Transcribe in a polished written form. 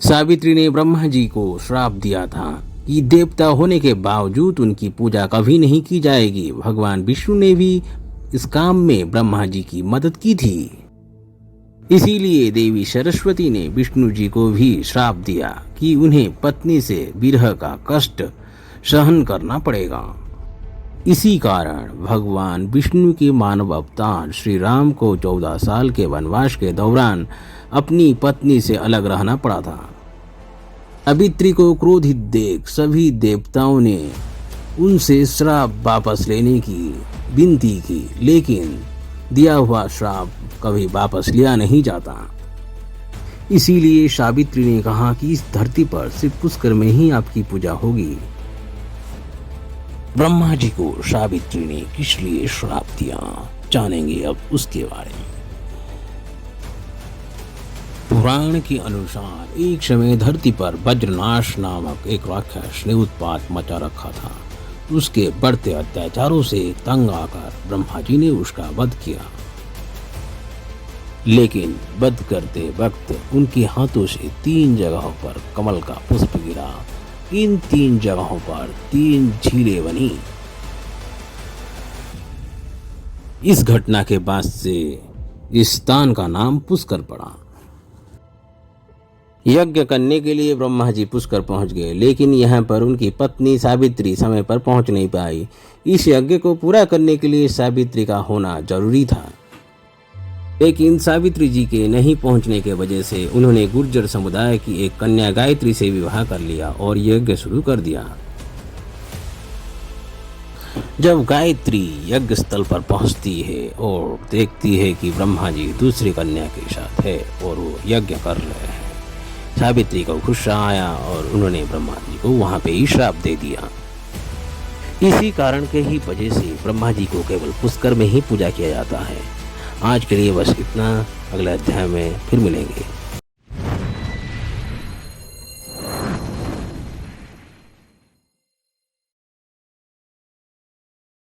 सावित्री ने ब्रह्मा जी को श्राप दिया था कि देवता होने के बावजूद उनकी पूजा कभी नहीं की जाएगी। भगवान विष्णु ने भी इस काम में ब्रह्मा जी की मदद की थी। इसीलिए देवी सरस्वती ने विष्णु जी को भी श्राप दिया कि उन्हें पत्नी से विरह का कष्ट सहन करना पड़ेगा। इसी कारण भगवान विष्णु के मानव अवतार श्री राम को 14 साल के वनवास के दौरान अपनी पत्नी से अलग रहना पड़ा था। सावित्री को क्रोधित देख सभी देवताओं ने उनसे श्राप वापस लेने की विनती की, लेकिन दिया हुआ श्राप कभी वापस लिया नहीं जाता। इसीलिए सावित्री ने कहा कि इस धरती पर सिर्फ पुष्कर में ही आपकी पूजा होगी। ब्रह्मा जी को सावित्री ने किस लिए श्राप दिया, जानेंगे अब उसके बारे में। पुराण के अनुसार एक समय धरती पर वज्रनाश नामक एक राक्षस ने उत्पात मचा रखा था। उसके बढ़ते अत्याचारों से तंग आकर ब्रह्मा जी ने उसका वध किया, लेकिन वध करते वक्त उनके हाथों से 3 जगहों पर कमल का पुष्प गिरा। इन 3 जगहों पर 3 झीलें बनी। इस घटना के बाद से इस स्थान का नाम पुष्कर पड़ा। यज्ञ करने के लिए ब्रह्मा जी पुष्कर पहुंच गए, लेकिन यहाँ पर उनकी पत्नी सावित्री समय पर पहुंच नहीं पाई। इस यज्ञ को पूरा करने के लिए सावित्री का होना जरूरी था, लेकिन सावित्री जी के नहीं पहुंचने के वजह से उन्होंने गुर्जर समुदाय की एक कन्या गायत्री से विवाह कर लिया और यज्ञ शुरू कर दिया। जब गायत्री यज्ञ स्थल पर पहुंचती है और देखती है कि ब्रह्मा जी दूसरी कन्या के साथ है और वो यज्ञ कर रहे हैं, सावित्री को गुस्सा आया और उन्होंने ब्रह्मा जी को वहां पे ही श्राप दे दिया। इसी कारण के ही वजह से ब्रह्मा जी को केवल पुष्कर में ही पूजा किया जाता है। आज के लिए बस इतना, अगले अध्याय में फिर मिलेंगे।